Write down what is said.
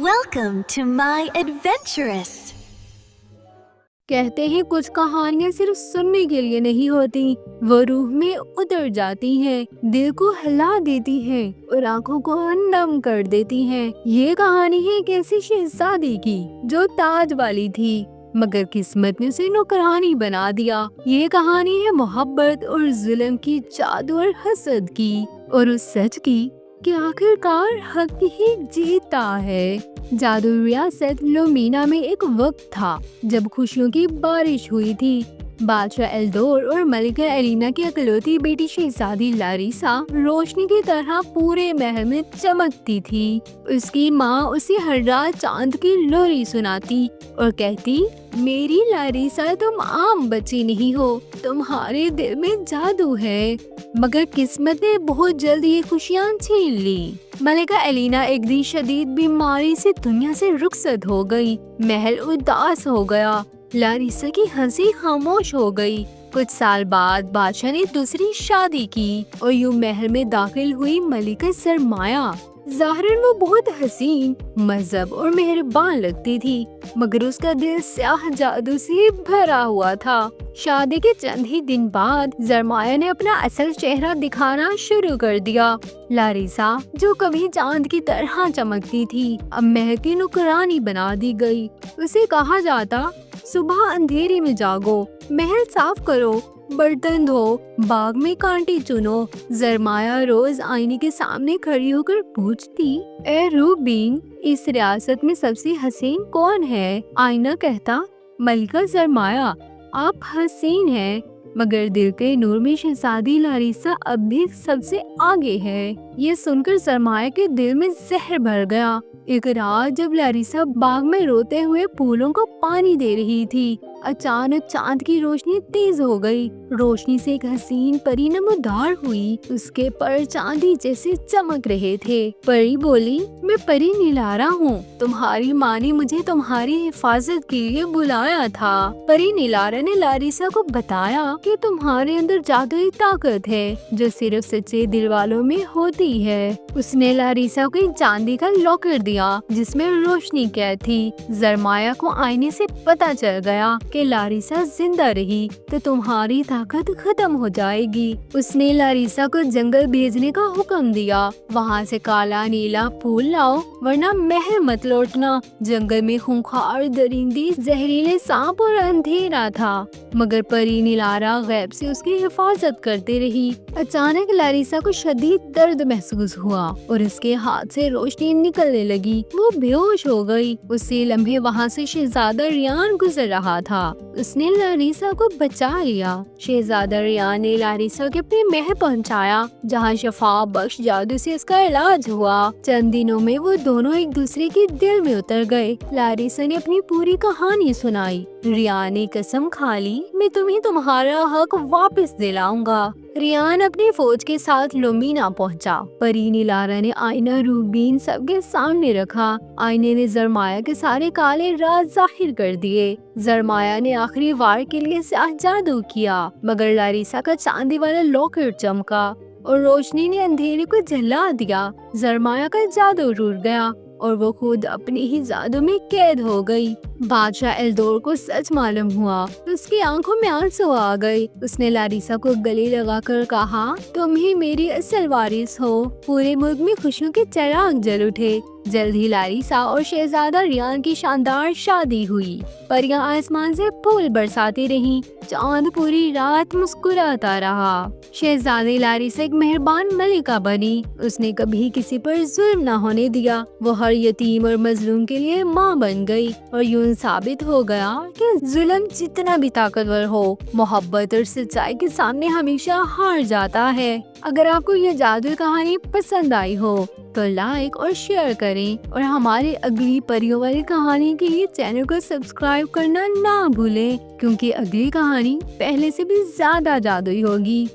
Welcome to my adventurous. کہتے ہیں کچھ کہانیاں صرف سننے کے لیے نہیں ہوتی، وہ روح میں اتر جاتی ہیں، دل کو ہلا دیتی ہیں اور آنکھوں کو نم کر دیتی ہیں۔ یہ کہانی ہے ایک ایسی شہزادی کی جو تاج والی تھی مگر قسمت نے اسے نوکرانی بنا دیا۔ یہ کہانی ہے محبت اور ظلم کی، جادو اور حسد کی، اور اس سچ کی کہ آخر کار حق ہی جیتا ہے۔ جادو ریاست لومینا میں ایک وقت تھا جب خوشیوں کی بارش ہوئی تھی۔ بادشاہ ایلدور اور ملکہ ایلینا کی اکلوتی بیٹی شہزادی لاریسا روشنی کی طرح پورے محل میں چمکتی تھی۔ اس کی ماں اسے ہر رات چاند کی لوری سناتی اور کہتی، میری لاریسا تم عام بچی نہیں ہو، تمہارے دل میں جادو ہے۔ مگر قسمت نے بہت جلد یہ خوشیاں چھین لی۔ ملکہ ایلینا ایک دن شدید بیماری سے دنیا سے رخصت ہو گئی۔ محل اداس ہو گیا، لاریسا کی ہنسی خاموش ہو گئی۔ کچھ سال بعد بادشاہ نے دوسری شادی کی اور یوں محل میں داخل ہوئی ملکہ سرمایہ۔ ظاہراً وہ بہت حسین، مہذب اور مہربان لگتی تھی، مگر اس کا دل سیاہ جادو سے بھرا ہوا تھا۔ شادی کے چند ہی دن بعد سرمایہ نے اپنا اصل چہرہ دکھانا شروع کر دیا۔ لاریسا جو کبھی چاند کی طرح چمکتی تھی اب محل کی نوکرانی بنا دی گئی۔ اسے کہا جاتا، صبح اندھیرے میں جاگو، محل صاف کرو، برتن دھو، باغ میں کانٹے چنو۔ سرمایہ روز آئینے کے سامنے کھڑی ہو کر پوچھتی، اے روبین، اس ریاست میں سب سے حسین کون ہے؟ آئینہ کہتا، ملکہ سرمایہ، آپ حسین ہیں، مگر دل کے نور میں شہزادی لاریسا اب بھی سب سے آگے ہے۔ یہ سن کر سرمایہ کے دل میں زہر بھر گیا۔ ایک رات جب لاریسا باغ میں روتے ہوئے پھولوں کو پانی دے رہی تھی، اچانک چاند کی روشنی تیز ہو گئی۔ روشنی سے ایک حسین پری نمودار ہوئی، اس کے پر چاندی جیسے چمک رہے تھے۔ پری بولی، میں پری نیلارا ہوں، تمہاری ماں نے مجھے تمہاری حفاظت کے لیے بلایا تھا۔ پری نیلارا نے لاریسا کو بتایا کہ تمہارے اندر جادوئی طاقت ہے جو صرف سچے دل والوں میں ہوتی ہے۔ اس نے لاریسا کو ایک چاندی کا لاکر دیا جس میں روشنی قید تھی۔ سرمایہ کو آئینے سے پتہ چل گیا کہ لاریسا زندہ رہی تو تمہاری طاقت ختم ہو جائے گی۔ اس نے لاریسا کو جنگل بھیجنے کا حکم دیا، وہاں سے کالا نیلا پھول لاؤ ورنہ محل مت لوٹنا۔ جنگل میں خونخوار درندے، زہریلے سانپ اور اندھیرا تھا، مگر پری نیلارا غیب سے اس کی حفاظت کرتے رہی۔ اچانک لاریسا کو شدید درد محسوس ہوا اور اس کے ہاتھ سے روشنی نکلنے لگی۔ وہ بے ہوش ہو گئی۔ اسی لمحے وہاں سے شہزادہ ریان گزر رہا تھا، اس نے لاریسا کو بچا لیا۔ شہزادہ ریان نے لاریسا کے اپنے محل پہنچایا جہاں شفا بخش جادو سے اس کا علاج ہوا۔ چند دنوں میں وہ دونوں ایک دوسرے کے دل میں اتر گئے۔ لاریسا نے اپنی پوری کہانی سنائی۔ ریان نے قسم کھا لی، میں تمہیں تمہارا حق واپس دلاؤں گا۔ ریان اپنی فوج کے ساتھ لومینا پہنچا۔ پری نیلارا نے آئینہ روبین سب کے سامنے رکھا۔ آئینے نے سرمایہ کے سارے کالے راز ظاہر کر دیے۔ سرمایہ نے آخری وار کے لیے سیاہ جادو کیا، مگر لاریسا کا چاندی والا لاکر چمکا اور روشنی نے اندھیرے کو جلا دیا۔ سرمایہ کا جادو ٹوٹ گیا اور وہ خود اپنے ہی جادو میں قید ہو گئی۔ بادشاہ ایلدور کو سچ معلوم ہوا، اس کی آنکھوں میں آنسو آ گئے۔ اس نے لاریسا کو گلے لگا کر کہا، تم ہی میری اصل وارث ہو۔ پورے ملک میں خوشیوں کے چراغ جل اٹھے۔ جلد ہی لاریسا اور شہزادہ ریان کی شاندار شادی ہوئی۔ پریاں آسمان سے پھول برساتی رہیں، چاند پوری رات مسکراتا رہا۔ شہزادی لاریسا ایک مہربان ملکہ بنی۔ اس نے کبھی کسی پر ظلم نہ ہونے دیا۔ وہ ہر یتیم اور مظلوم کے لیے ماں بن گئی، اور یوں ثابت ہو گیا کہ ظلم جتنا بھی طاقتور ہو، محبت اور سچائی کے سامنے ہمیشہ ہار جاتا ہے۔ اگر آپ کو یہ جادوئی کہانی پسند آئی ہو تو لائک اور شیئر کریں، اور ہمارے اگلی پریوں والی کہانی کے لیے چینل کو سبسکرائب کرنا نہ بھولیں، کیونکہ اگلی کہانی پہلے سے بھی زیادہ جادوئی ہوگی۔